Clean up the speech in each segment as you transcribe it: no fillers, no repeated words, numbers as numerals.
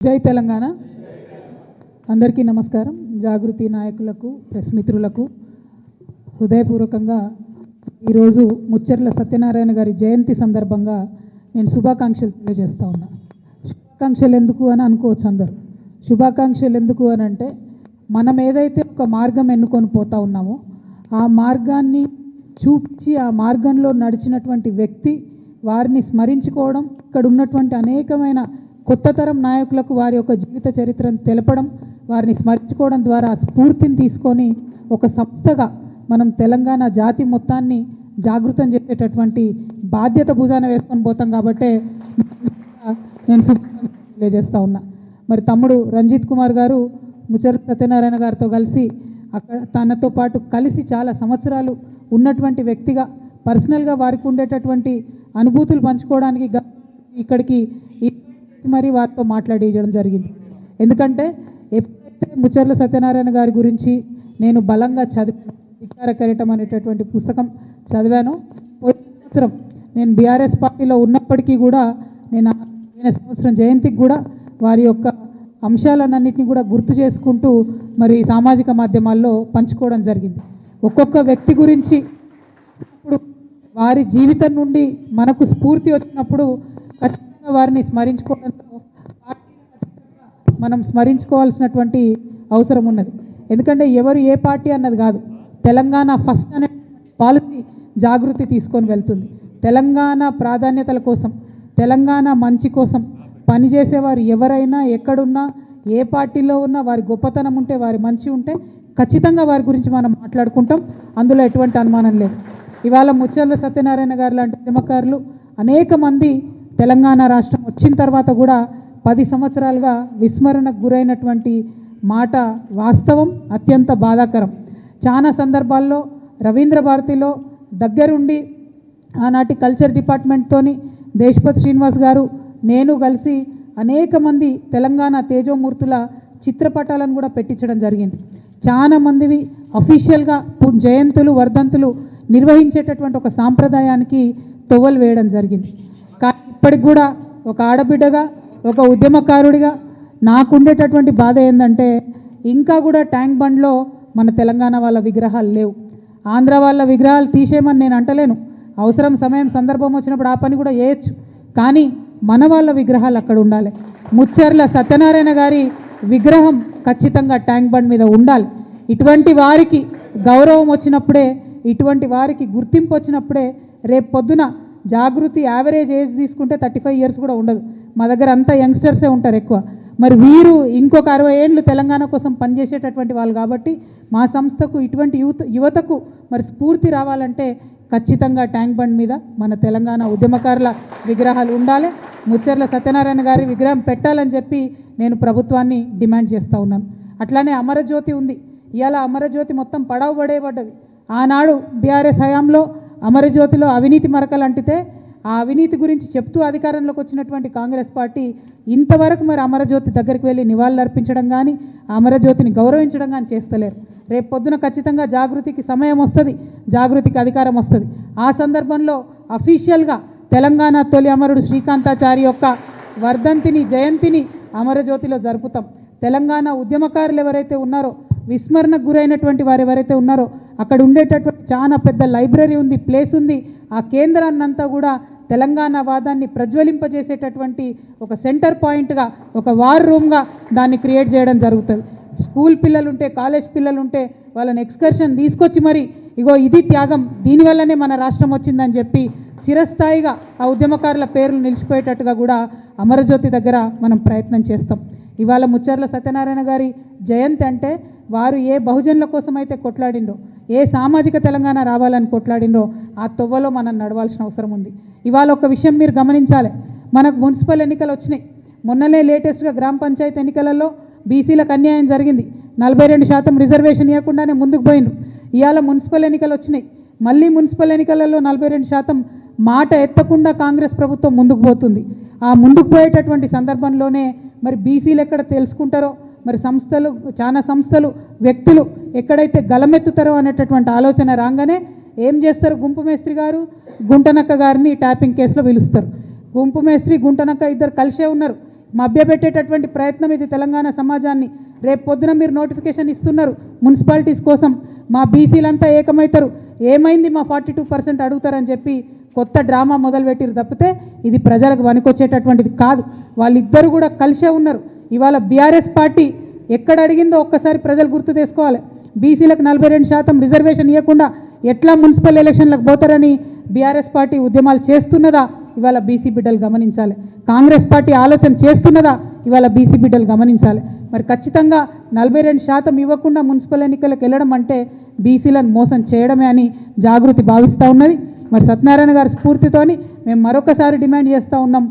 జై తెలంగాణ. అందరికీ నమస్కారం. జాగృతి నాయకులకు, ప్రెస్ మిత్రులకు హృదయపూర్వకంగా ఈరోజు ముచ్చర్ల సత్యనారాయణ గారి జయంతి సందర్భంగా నేను శుభాకాంక్షలు తెలియజేస్తూ ఉన్నా. శుభాకాంక్షలు ఎందుకు అని అనుకోవచ్చు అందరూ. శుభాకాంక్షలు ఎందుకు అని అంటే, మనం ఏదైతే ఒక మార్గం ఎన్నుకొని పోతా ఉన్నామో ఆ మార్గాన్ని చూపించి ఆ మార్గంలో నడిచినటువంటి వ్యక్తి వారిని స్మరించుకోవడం, ఇక్కడ ఉన్నటువంటి అనేకమైన కొత్త తరం నాయకులకు వారి యొక్క జీవిత చరిత్రను తెలపడం, వారిని స్మరించుకోవడం ద్వారా స్ఫూర్తిని తీసుకొని ఒక సంస్థగా మనం తెలంగాణ జాతి మొత్తాన్ని జాగృతం చేసేటటువంటి బాధ్యత భుజాన వేసుకొని పోతాం. కాబట్టే నేను తెలియజేస్తూ ఉన్నా. మరి తమ్ముడు రంజిత్ కుమార్ గారు ముచ్చర్ల సత్యనారాయణ గారితో కలిసి అక్కడ తనతో పాటు కలిసి చాలా సంవత్సరాలు ఉన్నటువంటి వ్యక్తిగా పర్సనల్గా వారికి ఉండేటటువంటి అనుభూతులు పంచుకోవడానికి ఇక్కడికి మరి వారితో మాట్లాడించడం జరిగింది. ఎందుకంటే ఎప్పుడైతే ముచ్చర్ల సత్యనారాయణ గారి గురించి నేను బలంగా చదివాను, విచార కిరీటం అనేటటువంటి పుస్తకం చదివాను. పోయిన సంవత్సరం నేను బీఆర్ఎస్ పార్టీలో ఉన్నప్పటికీ కూడా నేను పోయిన సంవత్సరం జయంతికి కూడా వారి యొక్క అంశాలన్నింటినీ కూడా గుర్తు చేసుకుంటూ మరి సామాజిక మాధ్యమాల్లో పంచుకోవడం జరిగింది. ఒక్కొక్క వ్యక్తి గురించి ఇప్పుడు వారి జీవితం నుండి మనకు స్ఫూర్తి వచ్చినప్పుడు ఖచ్చితంగా వారిని స్మరించుకోవడంతో మనం స్మరించుకోవాల్సినటువంటి అవసరం ఉన్నది. ఎందుకంటే ఎవరు ఏ పార్టీ అన్నది కాదు, తెలంగాణ ఫస్ట్ అనే పాలసీ జాగృతి తీసుకొని వెళ్తుంది. తెలంగాణ ప్రాధాన్యతల కోసం, తెలంగాణ మంచి కోసం పనిచేసేవారు ఎవరైనా ఎక్కడున్నా, ఏ పార్టీలో ఉన్నా, వారి గొప్పతనం ఉంటే, వారి మంచి ఉంటే ఖచ్చితంగా వారి గురించి మనం మాట్లాడుకుంటాం. అందులో ఎటువంటి అనుమానం లేదు. ఇవాళ ముచ్చర్ల సత్యనారాయణ గారు లాంటి ఉద్యమకారులు అనేక మంది తెలంగాణ రాష్ట్రం వచ్చిన తర్వాత కూడా 10 సంవత్సరాలుగా విస్మరణకు గురైనటువంటి మాట వాస్తవం, అత్యంత బాధాకరం. చాలా సందర్భాల్లో రవీంద్ర భారతిలో దగ్గరుండి ఆనాటి కల్చర్ డిపార్ట్మెంట్తోని దేశపతి శ్రీనివాస్ గారు నేను కలిసి అనేక మంది తెలంగాణ తేజోమూర్తుల చిత్రపటాలను కూడా పెట్టించడం జరిగింది. చాలా మందివి అఫీషియల్గా జయంతులు, వర్ధంతులు నిర్వహించేటటువంటి ఒక సాంప్రదాయానికి తొవ్వలు వేయడం జరిగింది. కానీ ఇప్పటికి కూడా ఒక ఆడబిడ్డగా, ఒక ఉద్యమకారుడిగా నాకుండేటటువంటి బాధ ఏంటంటే, ఇంకా కూడా ట్యాంక్ బండ్లో మన తెలంగాణ వాళ్ళ విగ్రహాలు లేవు. ఆంధ్ర వాళ్ళ విగ్రహాలు తీసేయమని నేను అంటలేను. అవసరం, సమయం, సందర్భం వచ్చినప్పుడు ఆ పని కూడా చేయొచ్చు. కానీ మన వాళ్ళ విగ్రహాలు అక్కడ ఉండాలి. ముచ్చర్ల సత్యనారాయణ గారి విగ్రహం ఖచ్చితంగా ట్యాంక్ బండ్ మీద ఉండాలి. ఇటువంటి వారికి గౌరవం వచ్చినప్పుడే, ఇటువంటి వారికి గుర్తింపు వచ్చినప్పుడే రేపు పొద్దున జాగృతి యావరేజ్ ఏజ్ తీసుకుంటే 35 ఇయర్స్ కూడా ఉండదు. మా దగ్గర అంతా యంగ్స్టర్సే ఉంటారు ఎక్కువ. మరి వీరు ఇంకొక 60 ఏళ్ళు తెలంగాణ కోసం పనిచేసేటటువంటి వాళ్ళు. కాబట్టి మా సంస్థకు ఇటువంటి యువతకు మరి స్ఫూర్తి రావాలంటే ఖచ్చితంగా ట్యాంక్ బండ్ మీద మన తెలంగాణ ఉద్యమకారుల విగ్రహాలు ఉండాలి. ముచ్చర్ల సత్యనారాయణ గారి విగ్రహం పెట్టాలని చెప్పి నేను ప్రభుత్వాన్ని డిమాండ్ చేస్తూ ఉన్నాను. అట్లానే అమరజ్యోతి ఉంది. ఇవాళ అమరజ్యోతి మొత్తం పడవబడేబడ్డది. ఆనాడు బీఆర్ఎస్ హయాంలో అమరజ్యోతిలో అవినీతి మరకలు అంటితే ఆ అవినీతి గురించి చెప్తూ అధికారంలోకి వచ్చినటువంటి కాంగ్రెస్ పార్టీ ఇంతవరకు మరి అమరజ్యోతి దగ్గరికి వెళ్ళి నివాళులు అర్పించడం కానీ, అమరజ్యోతిని గౌరవించడం కానీ చేస్తలేరు. రేపు పొద్దున ఖచ్చితంగా జాగృతికి సమయం వస్తుంది, జాగృతికి అధికారం వస్తుంది. ఆ సందర్భంలో అఫీషియల్గా తెలంగాణ తొలి అమరుడు శ్రీకాంతాచారి యొక్క వర్ధంతిని, జయంతిని అమరజ్యోతిలో జరుపుతాం. తెలంగాణ ఉద్యమకారులు ఎవరైతే ఉన్నారో, విస్మరణకు గురైనటువంటి వారు ఎవరైతే ఉన్నారో, అక్కడ ఉండేటటువంటి చాలా పెద్ద లైబ్రరీ ఉంది, ప్లేస్ ఉంది. ఆ కేంద్రాన్నంతా కూడా తెలంగాణ వాదాన్ని ప్రజ్వలింపజేసేటటువంటి ఒక సెంటర్ పాయింట్గా, ఒక వార్ రూమ్గా దాన్ని క్రియేట్ చేయడం జరుగుతుంది. స్కూల్ పిల్లలు ఉంటే, కాలేజ్ పిల్లలు ఉంటే వాళ్ళని ఎక్స్కర్షన్ తీసుకొచ్చి మరి ఇగో ఇది త్యాగం, దీనివల్లనే మన రాష్ట్రం వచ్చిందని చెప్పి చిరస్థాయిగా ఆ ఉద్యమకారుల పేర్లు నిలిచిపోయేటట్టుగా కూడా అమరజ్యోతి దగ్గర మనం ప్రయత్నం చేస్తాం. ఇవాళ ముచ్చర్ల సత్యనారాయణ గారి జయంతి అంటే వారు ఏ బహుజనుల కోసం అయితే కొట్లాడిండో, ఏ సామాజిక తెలంగాణ రావాలని కొట్లాడిండో ఆ తొవ్వలో మనం నడవాల్సిన అవసరం ఉంది. ఇవాళ ఒక విషయం మీరు గమనించాలి. మనకు మున్సిపల్ ఎన్నికలు వచ్చినాయి. మొన్ననే లేటెస్ట్గా గ్రామ పంచాయతీ ఎన్నికలలో బీసీలకు అన్యాయం జరిగింది. 42% రిజర్వేషన్ ఇవ్వకుండానే ముందుకు పోయిండ్రు. ఇవాళ మున్సిపల్ ఎన్నికలు వచ్చినాయి. మళ్ళీ మున్సిపల్ ఎన్నికలలో 42% మాట ఎత్తకుండా కాంగ్రెస్ ప్రభుత్వం ముందుకు పోతుంది. ఆ ముందుకు పోయేటటువంటి సందర్భంలోనే మరి బీసీలు ఎక్కడ తెలుసుకుంటారో, మరి సంస్థలు, చాలా సంస్థలు, వ్యక్తులు ఎక్కడైతే గలమెత్తుతారో అనేటటువంటి ఆలోచన రాగానే ఏం చేస్తారు, గుంపు మేస్త్రి గారు, గుంటనక్క గారిని ట్యాపింగ్ కేసులో పిలుస్తారు. గుంపు మేస్త్రి, గుంటనక్క ఇద్దరు కలిసే ఉన్నారు. మభ్యపెట్టేటటువంటి ప్రయత్నం ఇది తెలంగాణ సమాజాన్ని. రేపు పొద్దున మీరు నోటిఫికేషన్ ఇస్తున్నారు మున్సిపాలిటీస్ కోసం, మా బీసీలంతా ఏకమవుతారు, ఏమైంది మా 42% అడుగుతారని చెప్పి కొత్త డ్రామా మొదలుపెట్టిరు తప్పితే ఇది ప్రజలకు వనికొచ్చేటటువంటిది కాదు. వాళ్ళిద్దరు కూడా కలిసే ఉన్నారు. ఇవాళ బీఆర్ఎస్ పార్టీ ఎక్కడ అడిగిందో ఒక్కసారి ప్రజలు గుర్తు చేసుకోవాలి. బీసీలకు 42% రిజర్వేషన్ ఇవ్వకుండా ఎట్లా మున్సిపల్ ఎలక్షన్లకు పోతారని బీఆర్ఎస్ పార్టీ ఉద్యమాలు చేస్తున్నదా ఇవాళ బీసీ బిడ్డలు గమనించాలి. కాంగ్రెస్ పార్టీ ఆలోచన చేస్తున్నదా ఇవాళ బీసీ బిడ్డలు గమనించాలి. మరి ఖచ్చితంగా 42% ఇవ్వకుండా మున్సిపల్ ఎన్నికలకు వెళ్ళడం అంటే బీసీలను మోసం చేయడమే అని జాగృతి భావిస్తూ ఉన్నది. మరి సత్యనారాయణ గారి స్ఫూర్తితోని మేము మరొకసారి డిమాండ్ చేస్తూ ఉన్నాం,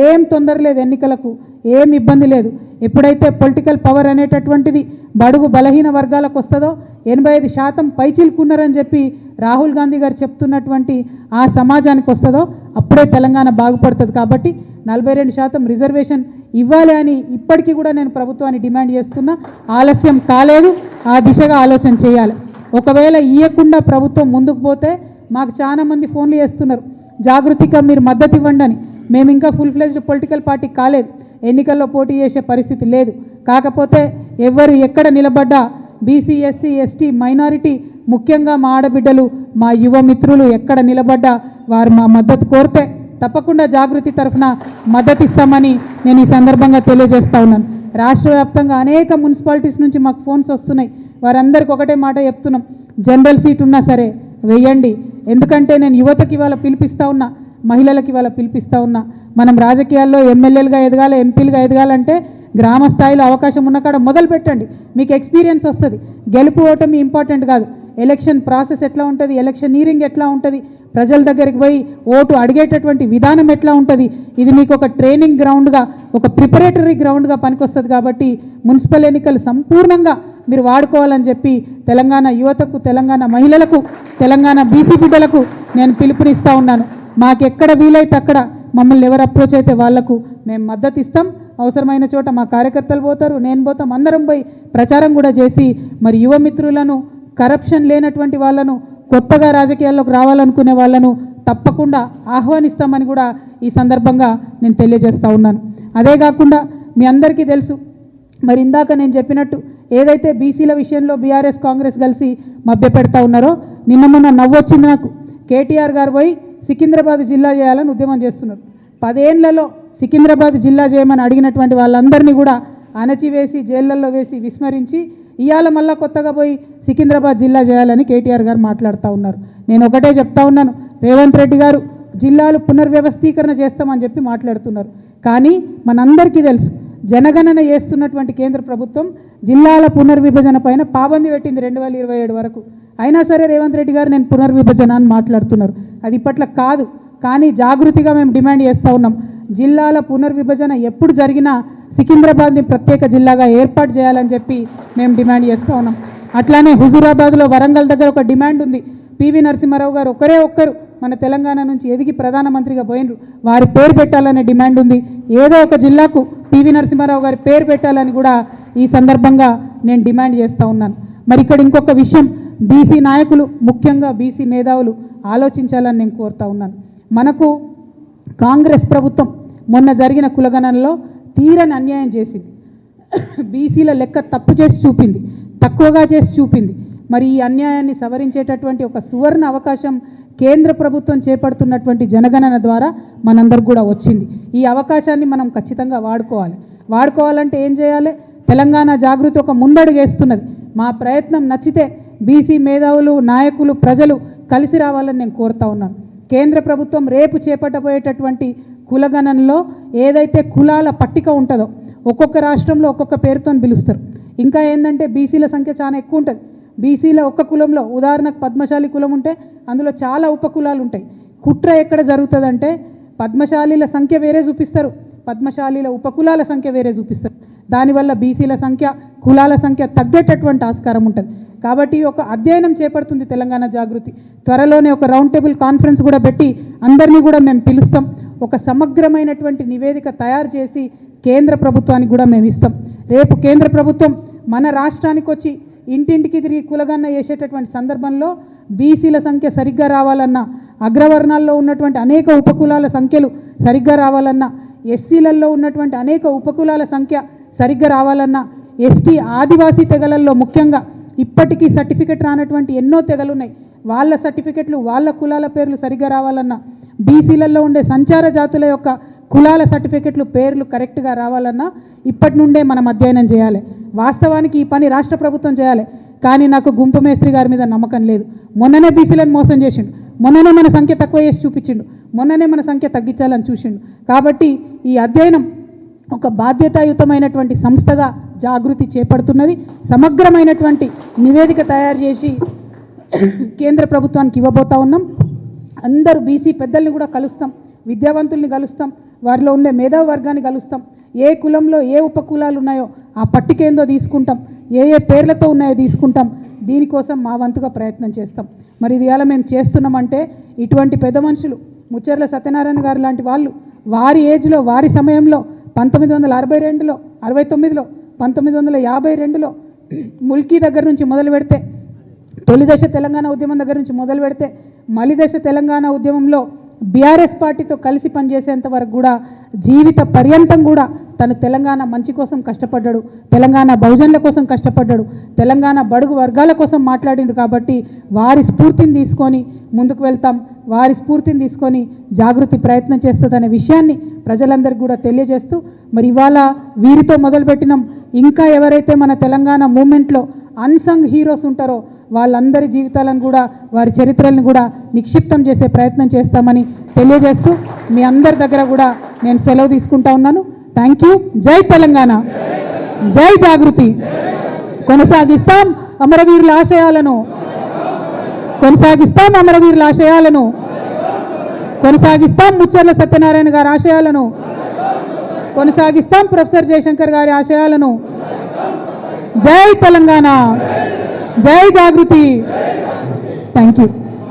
ఏం తొందర లేదు, ఎన్నికలకు ఏం ఇబ్బంది లేదు. ఎప్పుడైతే పొలిటికల్ పవర్ అనేటటువంటిది బడుగు బలహీన వర్గాలకు వస్తుందో 85% పైచిలుకున్నారని చెప్పి రాహుల్ గాంధీ గారు చెప్తున్నటువంటి ఆ సమాజానికి వస్తుందో అప్పుడే తెలంగాణ బాగుపడుతుంది. కాబట్టి 42% రిజర్వేషన్ ఇవ్వాలి అని ఇప్పటికీ కూడా నేను ప్రభుత్వాన్ని డిమాండ్ చేస్తున్నా. ఆలస్యం కాలేదు, ఆ దిశగా ఆలోచన చేయాలి. ఒకవేళ ఇవ్వకుండా ప్రభుత్వం ముందుకు పోతే మాకు చాలా మంది ఫోన్లు చేస్తున్నారు, జాగృతిగా మీరు మద్దతు ఇవ్వండి అని. మేము ఇంకా ఫుల్ ఫ్లెజ్డ్ పొలిటికల్ పార్టీ కాలేదు, ఎన్నికల్లో పోటీ చేసే పరిస్థితి లేదు. కాకపోతే ఎవరు ఎక్కడ నిలబడ్డా బీసీ ఎస్సీ ఎస్టీ మైనారిటీ ముఖ్యంగా మా ఆడబిడ్డలు మా యువ మిత్రులు ఎక్కడ నిలబడ్డా వారు మా మద్దతు కోరితే తప్పకుండా జాగృతి తరఫున మద్దతు ఇస్తామని నేను ఈ సందర్భంగా తెలియజేస్తా ఉన్నాను. రాష్ట్ర వ్యాప్తంగా అనేక మున్సిపాలిటీస్ నుంచి మాకు ఫోన్స్ వస్తున్నాయి. వారందరికీ ఒకటే మాట చెప్తున్నాం, జనరల్ సీట్ ఉన్నా సరే వెయ్యండి. ఎందుకంటే నేను యువతకి ఇవాళ పిలిపిస్తూ ఉన్నా, మహిళలకి ఇవాళ పిలిపిస్తూ ఉన్నా. మనం రాజకీయాల్లో ఎమ్మెల్యేలుగా ఎదగాలి, ఎంపీలుగా ఎదగాలంటే గ్రామ స్థాయిలో అవకాశం ఉన్న కాడ మొదలు పెట్టండి, మీకు ఎక్స్పీరియన్స్ వస్తుంది. గెలుపు ఓటమి ఇంపార్టెంట్ కాదు, ఎలక్షన్ ప్రాసెస్ ఎట్లా ఉంటుంది, ఎలక్షనీరింగ్ ఎట్లా ఉంటుంది, ప్రజల దగ్గరికి పోయి ఓటు అడిగేటటువంటి విధానం ఎట్లా ఉంటుంది, ఇది మీకు ఒక ట్రైనింగ్ గ్రౌండ్గా, ఒక ప్రిపరేటరీ గ్రౌండ్గా పనికొస్తుంది. కాబట్టి మున్సిపల్ ఎన్నికలు సంపూర్ణంగా మీరు వాడుకోవాలని చెప్పి తెలంగాణ యువతకు, తెలంగాణ మహిళలకు, తెలంగాణ బీసీ బిడ్డలకు నేను పిలుపునిస్తూ ఉన్నాను. మాకెక్కడ వీలైతే అక్కడ మమ్మల్ని ఎవరు అప్రోచ్ అయితే వాళ్లకు మేము మద్దతు ఇస్తాం. అవసరమైన చోట మా కార్యకర్తలు పోతారు, నేను పోతాం, అందరం పోయి ప్రచారం కూడా చేసి మరి యువ మిత్రులను, కరప్షన్ లేనటువంటి వాళ్ళను, కొత్తగా రాజకీయాల్లోకి రావాలనుకునే వాళ్ళను తప్పకుండా ఆహ్వానిస్తామని కూడా ఈ సందర్భంగా నేను తెలియజేస్తూ ఉన్నాను. అదే కాకుండా మీ అందరికీ తెలుసు, మరి ఇందాక నేను చెప్పినట్టు ఏదైతే బీసీల విషయంలో బీఆర్ఎస్ కాంగ్రెస్ కలిసి మభ్యపెడతా ఉన్నారో, నిన్న మొన్న నవ్వొచ్చింది నాకు. కేటీఆర్ గారు పోయి సికింద్రాబాద్ జిల్లా చేయాలని ఉద్యమం చేస్తున్నారు. 10 ఏళ్లలో సికింద్రాబాద్ జిల్లా చేయమని అడిగినటువంటి వాళ్ళందరినీ కూడా అణచివేసి జైళ్లలో వేసి విస్మరించి ఇవాళ మళ్ళా కొత్తగా పోయి సికింద్రాబాద్ జిల్లా చేయాలని కేటీఆర్ గారు మాట్లాడుతూ ఉన్నారు. నేను ఒకటే చెప్తా ఉన్నాను, రేవంత్ రెడ్డి గారు జిల్లాలు పునర్వ్యవస్థీకరణ చేస్తామని చెప్పి మాట్లాడుతున్నారు. కానీ మనందరికీ తెలుసు, జనగణన చేస్తున్నటువంటి కేంద్ర ప్రభుత్వం జిల్లాల పునర్విభజన పైన పాబంది పెట్టింది 2027 వరకు. అయినా సరే రేవంత్ రెడ్డి గారు నేను పునర్విభజన అని మాట్లాడుతున్నారు. అది ఇప్పట్లో కాదు. కానీ జాగృతిగా మేము డిమాండ్ చేస్తూ ఉన్నాం, జిల్లాల పునర్విభజన ఎప్పుడు జరిగినా సికింద్రాబాద్ని ప్రత్యేక జిల్లాగా ఏర్పాటు చేయాలని చెప్పి మేము డిమాండ్ చేస్తూ ఉన్నాం. అట్లానే హుజూరాబాద్లో వరంగల్ దగ్గర ఒక డిమాండ్ ఉంది. పివి నరసింహారావు గారు ఒక్కరు మన తెలంగాణ నుంచి ఎదిగి ప్రధానమంత్రిగా పోయినరు, వారి పేరు పెట్టాలనే డిమాండ్ ఉంది. ఏదో ఒక జిల్లాకు పివి నరసింహారావు గారి పేరు పెట్టాలని కూడా ఈ సందర్భంగా నేను డిమాండ్ చేస్తూ ఉన్నాను. మరి ఇక్కడ ఇంకొక విషయం, బీసీ నాయకులు ముఖ్యంగా బీసీ మేధావులు ఆలోచించాలని నేను కోరుతా ఉన్నాను. మనకు కాంగ్రెస్ ప్రభుత్వం మొన్న జరిగిన కులగణనలో తీరని అన్యాయం చేసింది. బీసీల లెక్క తప్పు చేసి చూపింది, తక్కువగా చేసి చూపింది. మరి ఈ అన్యాయాన్ని సవరించేటటువంటి ఒక సువర్ణ అవకాశం కేంద్ర ప్రభుత్వం చేపడుతున్నటువంటి జనగణన ద్వారా మనందరికి కూడా వచ్చింది. ఈ అవకాశాన్ని మనం ఖచ్చితంగా వాడుకోవాలంటే ఏం చేయాలి? తెలంగాణ జాగృతి ఒక ముందడుగు వేస్తున్నది. మా ప్రయత్నం నచ్చితే బీసీ మేధావులు, నాయకులు, ప్రజలు కలిసి రావాలని నేను కోరుతా ఉన్నాను. కేంద్ర ప్రభుత్వం రేపు చేపట్టబోయేటటువంటి కులగణనలో ఏదైతే కులాల పట్టిక ఉంటుందో ఒక్కొక్క రాష్ట్రంలో ఒక్కొక్క పేరుతో పిలుస్తారు. ఇంకా ఏంటంటే బీసీల సంఖ్య చాలా ఎక్కువ ఉంటుంది. బీసీల ఒక్క కులంలో ఉదాహరణకు పద్మశాలి కులం ఉంటే అందులో చాలా ఉపకులాలు ఉంటాయి. కుట్ర ఎక్కడ జరుగుతుందంటే పద్మశాలీల సంఖ్య వేరే చూపిస్తారు, పద్మశాలీల ఉపకులాల సంఖ్య వేరే చూపిస్తారు. దానివల్ల బీసీల సంఖ్య, కులాల సంఖ్య తగ్గేటటువంటి ఆస్కారం ఉంటుంది. కాబట్టి ఒక అధ్యయనం చేపడుతుంది తెలంగాణ జాగృతి. త్వరలోనే ఒక రౌండ్ టేబుల్ కాన్ఫరెన్స్ కూడా పెట్టి అందరినీ కూడా మేము పిలుస్తాం. ఒక సమగ్రమైనటువంటి నివేదిక తయారు చేసి కేంద్ర ప్రభుత్వానికి కూడా మేము ఇస్తాం. రేపు కేంద్ర ప్రభుత్వం మన రాష్ట్రానికి వచ్చి ఇంటింటికి తిరిగి కులగణన చేసేటటువంటి సందర్భంలో బీసీల సంఖ్య సరిగ్గా రావాలన్నా, అగ్రవర్ణాల్లో ఉన్నటువంటి అనేక ఉపకులాల సంఖ్యలు సరిగ్గా రావాలన్నా, ఎస్సీలలో ఉన్నటువంటి అనేక ఉపకులాల సంఖ్య సరిగ్గా రావాలన్నా, ఎస్టీ ఆదివాసీ తెగలల్లో ముఖ్యంగా ఇప్పటికీ సర్టిఫికెట్ రానటువంటి ఎన్నో తెగలున్నాయి, వాళ్ళ సర్టిఫికెట్లు వాళ్ళ కులాల పేర్లు సరిగ్గా రావాలన్నా, బీసీలలో ఉండే సంచార జాతుల యొక్క కులాల సర్టిఫికెట్లు పేర్లు కరెక్ట్గా రావాలన్నా ఇప్పటి నుండే మనం అధ్యయనం చేయాలి. వాస్తవానికి ఈ పని రాష్ట్ర ప్రభుత్వం చేయాలి, కానీ నాకు గుంపు మేస్త్రి గారి మీద నమ్మకం లేదు. మొన్ననే బీసీలను మోసం చేసిండు, మొన్ననే మన సంఖ్య తక్కువ చేసి చూపించిండు, మొన్ననే మన సంఖ్య తగ్గించాలని చూసిండు. కాబట్టి ఈ అధ్యయనం ఒక బాధ్యతాయుతమైనటువంటి సంస్థగా జాగృతి చేపడుతున్నది. సమగ్రమైనటువంటి నివేదిక తయారు చేసి కేంద్ర ప్రభుత్వానికి ఇవ్వబోతా ఉన్నాం. అందరూ బీసీ పెద్దల్ని కూడా కలుస్తాం, విద్యావంతుల్ని కలుస్తాం, వారిలో ఉండే మేధావి వర్గాన్ని కలుస్తాం. ఏ కులంలో ఏ ఉపకులాలు ఉన్నాయో ఆ పట్టికేందో తీసుకుంటాం, ఏ ఏ పేర్లతో ఉన్నాయో తీసుకుంటాం. దీనికోసం మా వంతుగా ప్రయత్నం చేస్తాం. మరి ఇది ఇలా మేము చేస్తున్నామంటే ఇటువంటి పెద్ద మనుషులు ముచ్చర్ల సత్యనారాయణ గారు లాంటి వాళ్ళు వారి ఏజ్లో వారి సమయంలో 1962లో 69లో 1952లో ముల్కీ దగ్గర నుంచి మొదలు పెడితే, తొలి దశ తెలంగాణ ఉద్యమం దగ్గర నుంచి మొదలు పెడితే మలి దశ తెలంగాణ ఉద్యమంలో బీఆర్ఎస్ పార్టీతో కలిసి పనిచేసేంత వరకు కూడా జీవిత పర్యంతం కూడా తను తెలంగాణ మంచి కోసం కష్టపడ్డాడు, తెలంగాణ బహుజనుల కోసం కష్టపడ్డాడు, తెలంగాణ బడుగు వర్గాల కోసం మాట్లాడిండు. కాబట్టి వారి స్ఫూర్తిని తీసుకొని ముందుకు వెళ్తాం, వారి స్ఫూర్తిని తీసుకొని జాగృతి ప్రయత్నం చేస్తుందనే విషయాన్ని ప్రజలందరికీ కూడా తెలియజేస్తూ, మరి ఇవాళ వీరితో మొదలుపెట్టినాం. ఇంకా ఎవరైతే మన తెలంగాణ మూమెంట్లో అన్సంగ్ హీరోస్ ఉంటారో వాళ్ళందరి జీవితాలను కూడా వారి చరిత్రలను కూడా నిక్షిప్తం చేసే ప్రయత్నం చేస్తామని తెలియజేస్తూ మీ అందరి దగ్గర కూడా నేను సెలవు తీసుకుంటా ఉన్నాను. Thank you. జై తెలంగాణ, జై జాగృతి. కొనసాగిస్తాం అమరవీరుల ఆశయాలను, కొనసాగిస్తాం అమరవీరుల ఆశయాలను, కొనసాగిస్తాం ముచ్చర్ల సత్యనారాయణ గారి ఆశయాలను, కొనసాగిస్తాం ప్రొఫెసర్ జయశంకర్ గారి ఆశయాలను. జై తెలంగాణ, జై జాగృతి. Thank you.